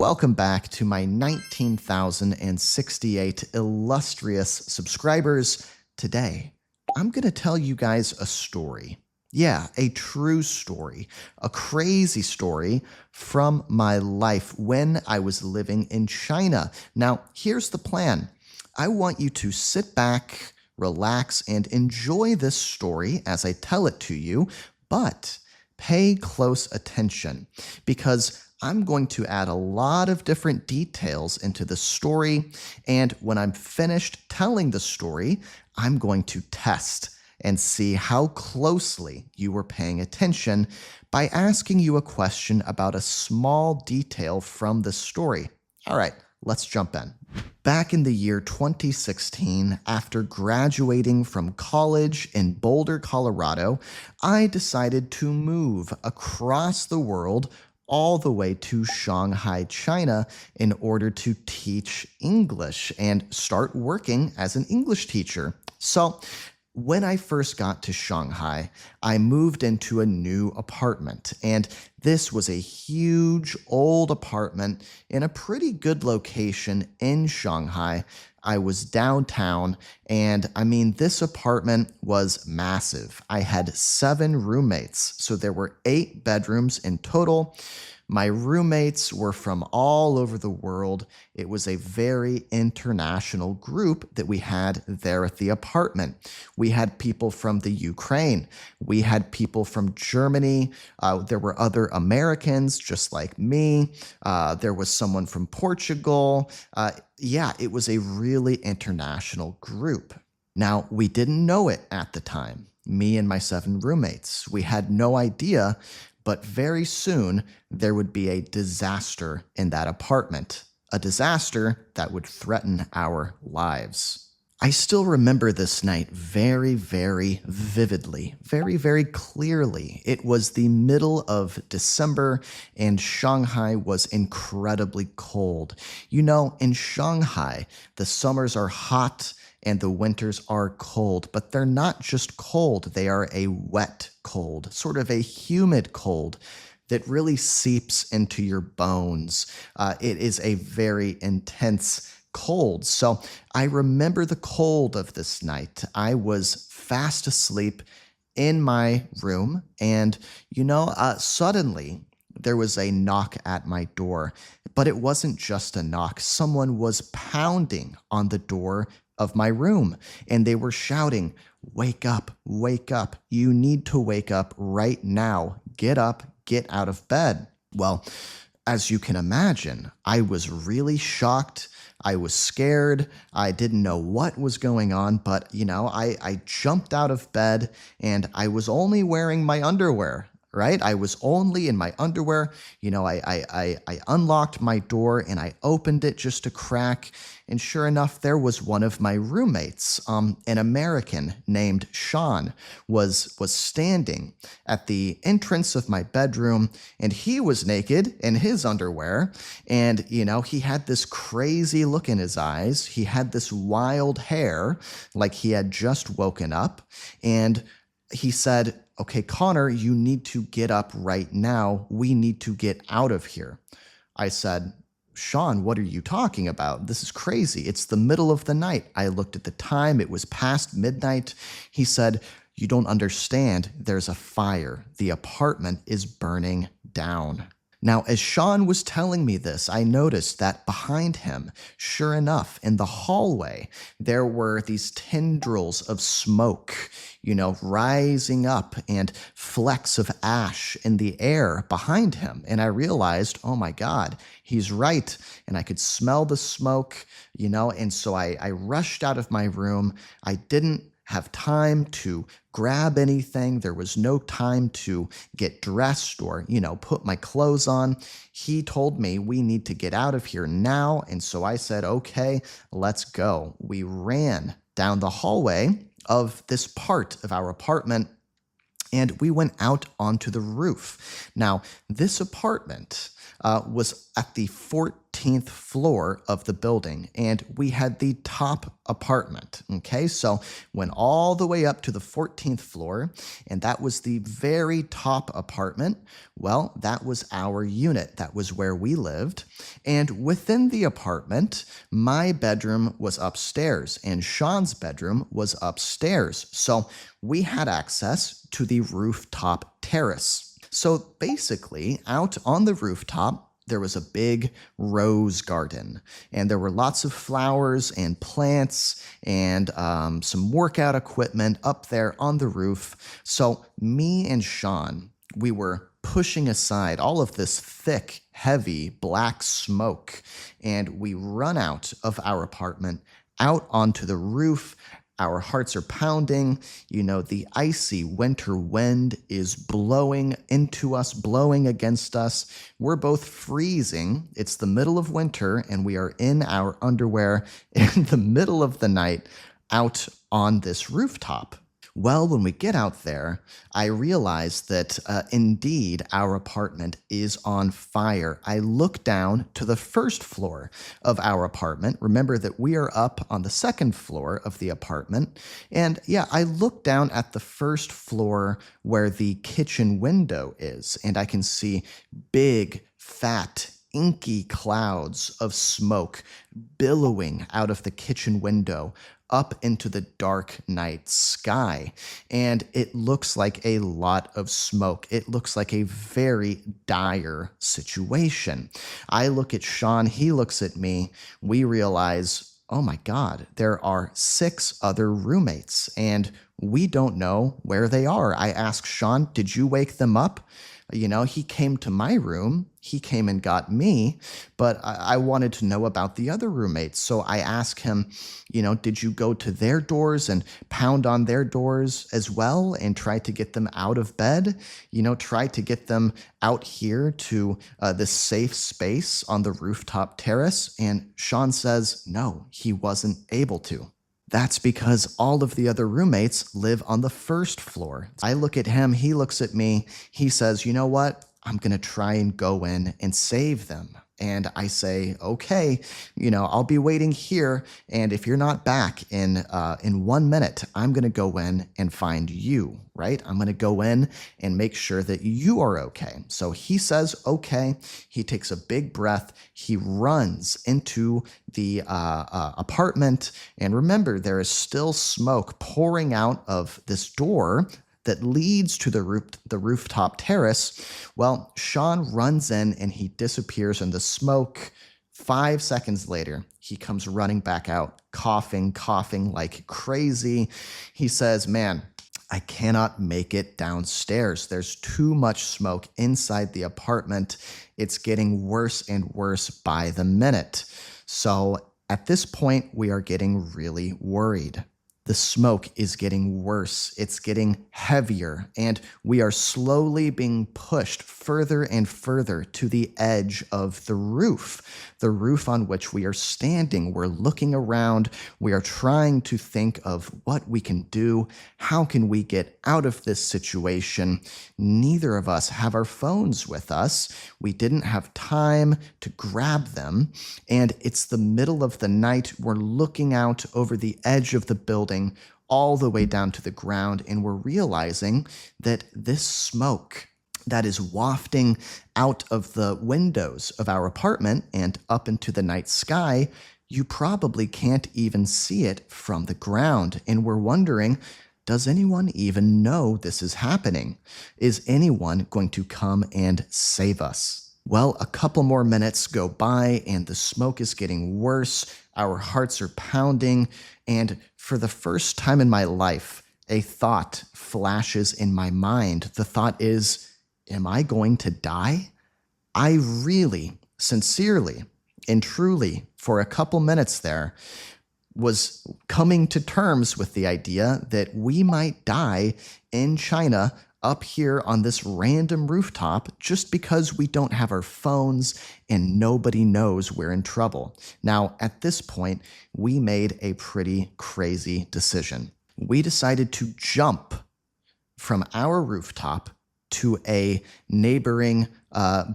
Welcome back to my 19,068 illustrious subscribers. Today, I'm going to tell you guys a story. Yeah, a true story, a crazy story from my life when I was living in China. Now, here's the plan. I want you to sit back, relax, and enjoy this story as I tell it to you, but pay close attention because I'm going to add a lot of different details into the story, and when I'm finished telling the story, I'm going to test and see how closely you were paying attention by asking you a question about a small detail from the story. All right, let's jump in. Back in the year 2016, after graduating from college in Boulder, Colorado, I decided to move across the world all the way to Shanghai, China, in order to teach English and start working as an English teacher. So, when I first got to Shanghai, I moved into a new apartment, and this was a huge old apartment in a pretty good location in Shanghai. I was downtown, and this apartment was massive. I had 7 roommates, so there were 8 bedrooms in total. My roommates were from all over the world. It was a very international group that we had there at the apartment. We had people from the Ukraine. We had people from Germany. There were other Americans just like me. There was someone from Portugal. It was a really international group. Now, we didn't know it at the time, me and my 7 roommates. We had no idea, but very soon there would be a disaster in that apartment, a disaster that would threaten our lives. I still remember this night very, very vividly, very, very clearly. It was the middle of December, and Shanghai was incredibly cold. You know, in Shanghai, the summers are hot and the winters are cold, but they're not just cold, they are a wet cold, sort of a humid cold that really seeps into your bones. It is a very intense cold. So I remember the cold of this night. I was fast asleep in my room, and suddenly there was a knock at my door. But it wasn't just a knock. Someone was pounding on the door of my room, and they were shouting, "Wake up, wake up. You need to wake up right now. Get up, get out of bed." Well, as you can imagine, I was really shocked. I was scared. I didn't know what was going on, but I jumped out of bed, and I was only wearing my underwear. Right? I was only in my underwear. I unlocked my door and I opened it just a crack. And sure enough, there was one of my roommates, an American named Sean, was standing at the entrance of my bedroom, and he was naked in his underwear. And, he had this crazy look in his eyes. He had this wild hair, like he had just woken up. And he said, "Okay, Connor, you need to get up right now. We need to get out of here." I said, "Sean, what are you talking about? This is crazy. It's the middle of the night." I looked at the time. It was past midnight. He said, "You don't understand. There's a fire. The apartment is burning down." Now, as Sean was telling me this, I noticed that behind him, sure enough, in the hallway, there were these tendrils of smoke, rising up, and flecks of ash in the air behind him. And I realized, oh my God, he's right. And I could smell the smoke, and so I rushed out of my room. I didn't have time to grab anything. There was no time to get dressed or, put my clothes on. He told me we need to get out of here now. And so I said, okay, let's go. We ran down the hallway of this part of our apartment, and we went out onto the roof. Now, this apartment was at the 14th floor of the building, and we had the top apartment. Okay, so went all the way up to the 14th floor, and that was the very top apartment. Well, that was our unit. That was where we lived. And within the apartment, my bedroom was upstairs, and Sean's bedroom was upstairs. So we had access to the rooftop terrace. So basically, out on the rooftop, there was a big rose garden, and there were lots of flowers and plants and some workout equipment up there on the roof. So me and Sean, we were pushing aside all of this thick, heavy black smoke, and we run out of our apartment out onto the roof. Our hearts are pounding. You know, the icy winter wind is blowing into us, blowing against us. We're both freezing. It's the middle of winter, and we are in our underwear in the middle of the night out on this rooftop. Well, when we get out there, I realize that indeed our apartment is on fire. I look down to the first floor of our apartment. Remember that we are up on the second floor of the apartment. And yeah, I look down at the first floor where the kitchen window is, and I can see big, fat, inky clouds of smoke billowing out of the kitchen window up into the dark night sky. And it looks like a lot of smoke. It looks like a very dire situation. I look at Sean, he looks at me. We realize, oh my God, there are 6 other roommates, and we don't know where they are. I asked Sean, did you wake them up? You know, he came to my room, he came and got me, but I wanted to know about the other roommates. So I asked him, you know, did you go to their doors and pound on their doors as well and try to get them out of bed? You know, try to get them out here to this safe space on the rooftop terrace? And Sean says, no, he wasn't able to. That's because all of the other roommates live on the first floor. I look at him, he looks at me, he says, you know what? I'm going to try and go in and save them. And I say, okay, you know, I'll be waiting here. And if you're not back in 1 minute, I'm going to go in and find you, right? I'm going to go in and make sure that you are okay. So he says, okay. He takes a big breath. He runs into the apartment. And remember, there is still smoke pouring out of this door that leads to the rooftop terrace. Well, Sean runs in and he disappears in the smoke. 5 seconds later, he comes running back out, coughing like crazy. He says, man, I cannot make it downstairs. There's too much smoke inside the apartment. It's getting worse and worse by the minute. So at this point, we are getting really worried. The smoke is getting worse, it's getting heavier, and we are slowly being pushed further and further to the edge of the roof on which we are standing. We're looking around, we are trying to think of what we can do. How can we get out of this situation? Neither of us have our phones with us. We didn't have time to grab them, and it's the middle of the night. We're looking out over the edge of the building all the way down to the ground, and we're realizing that this smoke that is wafting out of the windows of our apartment and up into the night sky, you probably can't even see it from the ground. And we're wondering, does anyone even know this is happening? Is anyone going to come and save us? Well, a couple more minutes go by and the smoke is getting worse. Our hearts are pounding. And for the first time in my life, a thought flashes in my mind. The thought is, am I going to die? I really, sincerely, and truly, for a couple minutes there, was coming to terms with the idea that we might die in China up here on this random rooftop just because we don't have our phones and nobody knows we're in trouble. Now, at this point, we made a pretty crazy decision. We decided to jump from our rooftop to a neighboring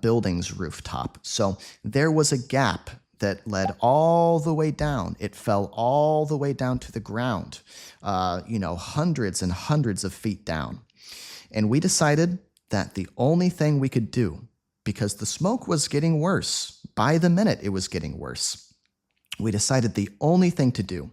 building's rooftop. So there was a gap that led all the way down. It fell all the way down to the ground, hundreds and hundreds of feet down. And we decided that the only thing we could do, because the smoke was getting worse, by the minute it was getting worse, we decided the only thing to do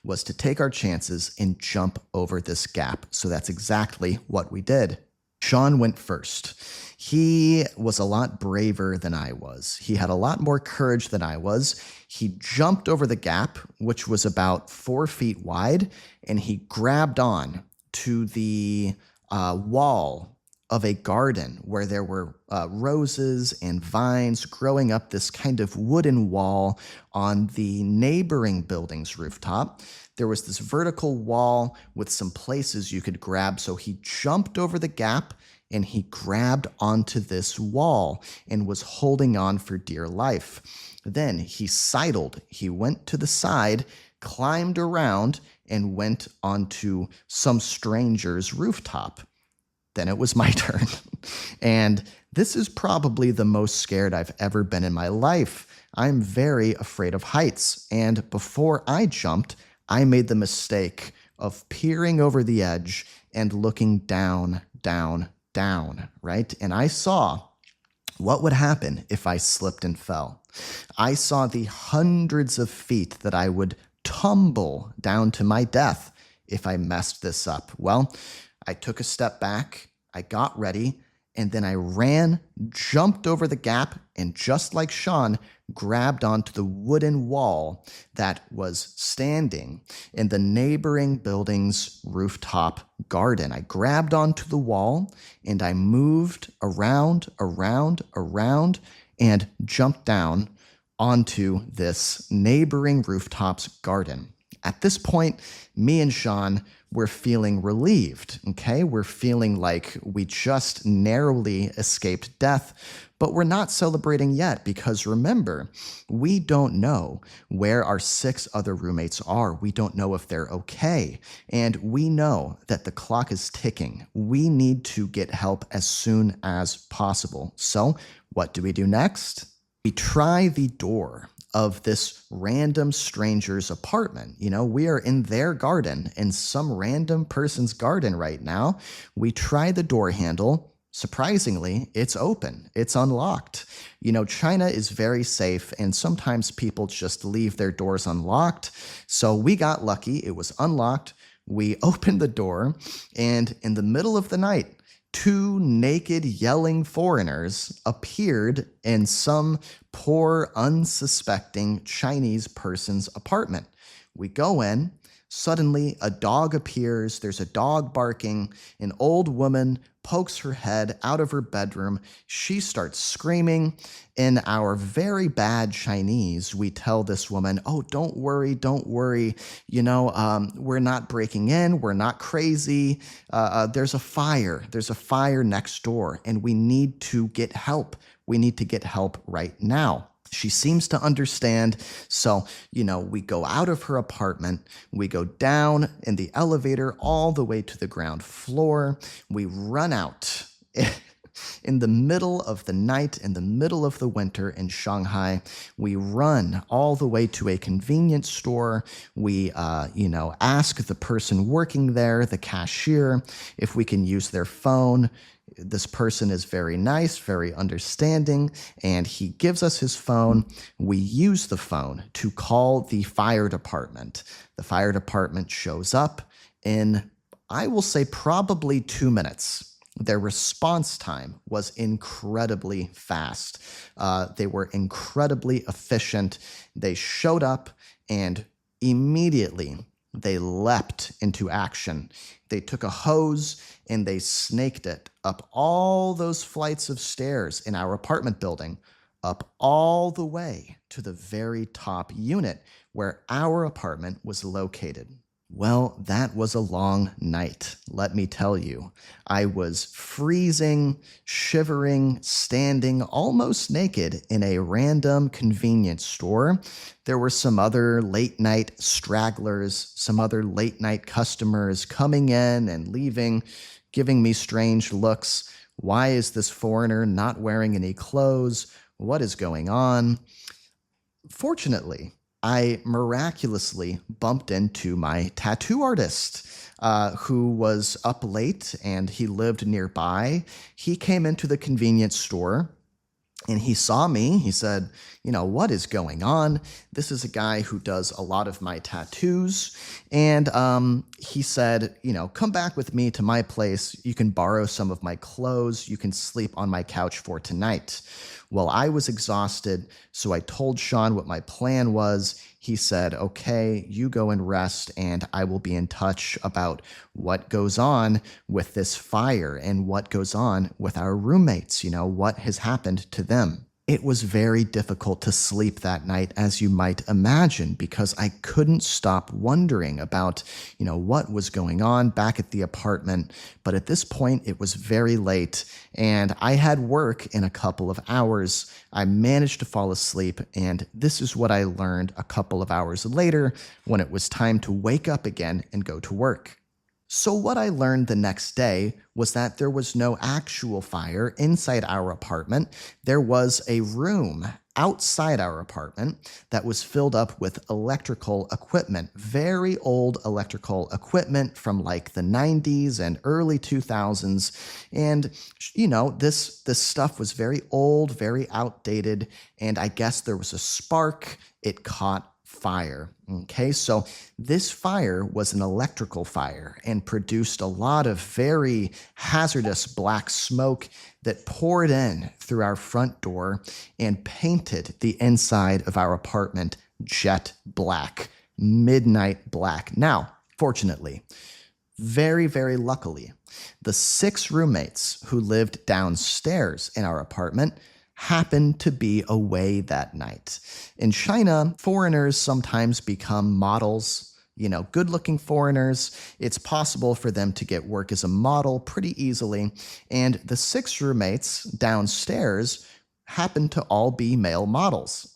was to take our chances and jump over this gap. So that's exactly what we did. Sean went first. He was a lot braver than I was. He had a lot more courage than I was. He jumped over the gap, which was about 4 feet wide, and he grabbed on to the wall of a garden where there were roses and vines growing up this kind of wooden wall on the neighboring building's rooftop. There was this vertical wall with some places you could grab. So he jumped over the gap and he grabbed onto this wall and was holding on for dear life. Then he sidled. He went to the side, climbed around, and went onto some stranger's rooftop. Then it was my turn. And this is probably the most scared I've ever been in my life. I'm very afraid of heights. And before I jumped, I made the mistake of peering over the edge and looking down, down, down, right? And I saw what would happen if I slipped and fell. I saw the hundreds of feet that I would tumble down to my death if I messed this up. Well, I took a step back, I got ready, and then I ran, jumped over the gap, and just like Sean, grabbed onto the wooden wall that was standing in the neighboring building's rooftop garden. I grabbed onto the wall, and I moved around, and jumped down onto this neighboring rooftop's garden. At this point, me and Sean were feeling relieved, okay? We're feeling like we just narrowly escaped death, but we're not celebrating yet because remember, we don't know where our 6 other roommates are. We don't know if they're okay. And we know that the clock is ticking. We need to get help as soon as possible. So what do we do next? We try the door of this random stranger's apartment. We are in their garden, in some random person's garden right now. We try the door handle. Surprisingly, it's open. It's unlocked. China is very safe, and sometimes people just leave their doors unlocked. So we got lucky. It was unlocked. We opened the door, and in the middle of the night, 2 naked, yelling foreigners appeared in some poor, unsuspecting Chinese person's apartment. We go in. Suddenly, a dog appears. There's a dog barking. An old woman pokes her head out of her bedroom. She starts screaming. In our very bad Chinese, we tell this woman, "Oh, don't worry. We're not breaking in. We're not crazy. There's a fire. There's a fire next door, and we need to get help. We need to get help right now." She seems to understand. So, we go out of her apartment. We go down in the elevator all the way to the ground floor. We run out in the middle of the night, in the middle of the winter in Shanghai. We run all the way to a convenience store. We, ask the person working there, the cashier, if we can use their phone. This person is very nice, very understanding, and he gives us his phone. We use the phone to call the fire department. The fire department shows up in, I will say, probably 2 minutes. Their response time was incredibly fast. They were incredibly efficient. They showed up and immediately they leapt into action. They took a hose and they snaked it up all those flights of stairs in our apartment building, up all the way to the very top unit where our apartment was located. Well, that was a long night, let me tell you. I was freezing, shivering, standing almost naked in a random convenience store. There were some other late night stragglers, some other late night customers coming in and leaving, giving me strange looks. Why is this foreigner not wearing any clothes? What is going on? Fortunately, I miraculously bumped into my tattoo artist who was up late and he lived nearby. He came into the convenience store and he saw me. He said, what is going on? This is a guy who does a lot of my tattoos. And he said, come back with me to my place. You can borrow some of my clothes. You can sleep on my couch for tonight. Well, I was exhausted, so I told Sean what my plan was. He said, okay, you go and rest, and I will be in touch about what goes on with this fire and what goes on with our roommates, what has happened to them. It was very difficult to sleep that night, as you might imagine, because I couldn't stop wondering about, what was going on back at the apartment. But at this point, it was very late, and I had work in a couple of hours. I managed to fall asleep, and this is what I learned a couple of hours later when it was time to wake up again and go to work. So what I learned the next day was that there was no actual fire inside our apartment. There was a room outside our apartment that was filled up with electrical equipment, very old electrical equipment from like the 90s and early 2000s. And, this stuff was very old, very outdated. And I guess there was a spark. It caught fire. Okay, so this fire was an electrical fire and produced a lot of very hazardous black smoke that poured in through our front door and painted the inside of our apartment jet black, midnight black. Now, fortunately, very, very luckily, the 6 roommates who lived downstairs in our apartment happened to be away that night. In China, foreigners sometimes become models, good-looking foreigners. It's possible for them to get work as a model pretty easily. And the 6 roommates downstairs happened to all be male models.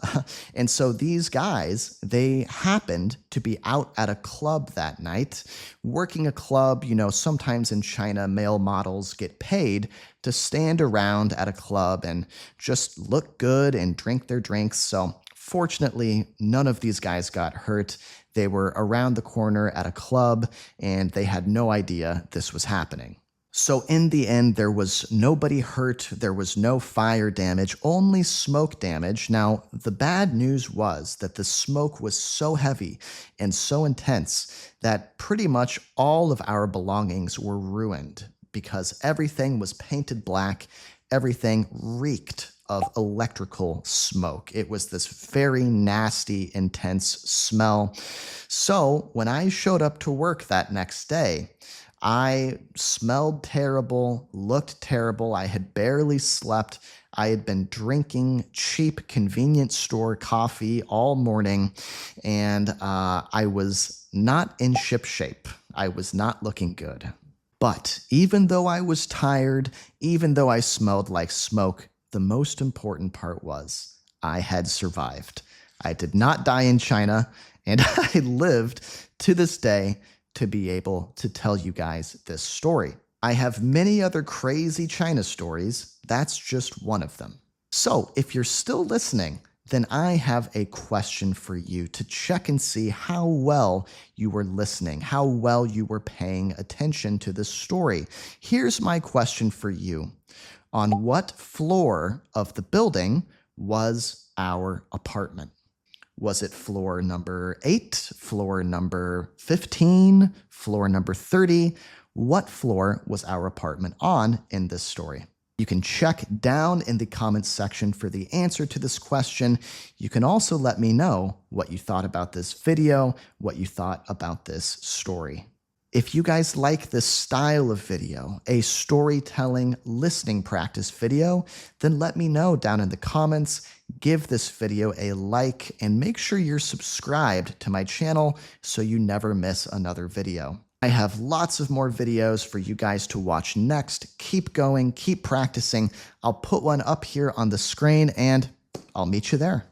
And so these guys, they happened to be out at a club that night, working a club. Sometimes in China, male models get paid to stand around at a club and just look good and drink their drinks. So fortunately, none of these guys got hurt. They were around the corner at a club and they had no idea this was happening. So in the end, there was nobody hurt, there was no fire damage, only smoke damage. Now, the bad news was that the smoke was so heavy and so intense that pretty much all of our belongings were ruined because everything was painted black, everything reeked of electrical smoke. It was this very nasty, intense smell. So when I showed up to work that next day, I smelled terrible, looked terrible. I had barely slept. I had been drinking cheap convenience store coffee all morning, and I was not in ship shape. I was not looking good. But even though I was tired, even though I smelled like smoke, the most important part was I had survived. I did not die in China, and I lived to this day to be able to tell you guys this story. I have many other crazy China stories. That's just one of them. So if you're still listening, then I have a question for you to check and see how well you were listening, how well you were paying attention to this story. Here's my question for you. On what floor of the building was our apartment? Was it floor number 8, floor number 15, floor number 30? What floor was our apartment on in this story? You can check down in the comments section for the answer to this question. You can also let me know what you thought about this video, what you thought about this story. If you guys like this style of video, a storytelling listening practice video, then let me know down in the comments. Give this video a like and make sure you're subscribed to my channel so you never miss another video. I have lots of more videos for you guys to watch next. Keep going, keep practicing. I'll put one up here on the screen and I'll meet you there.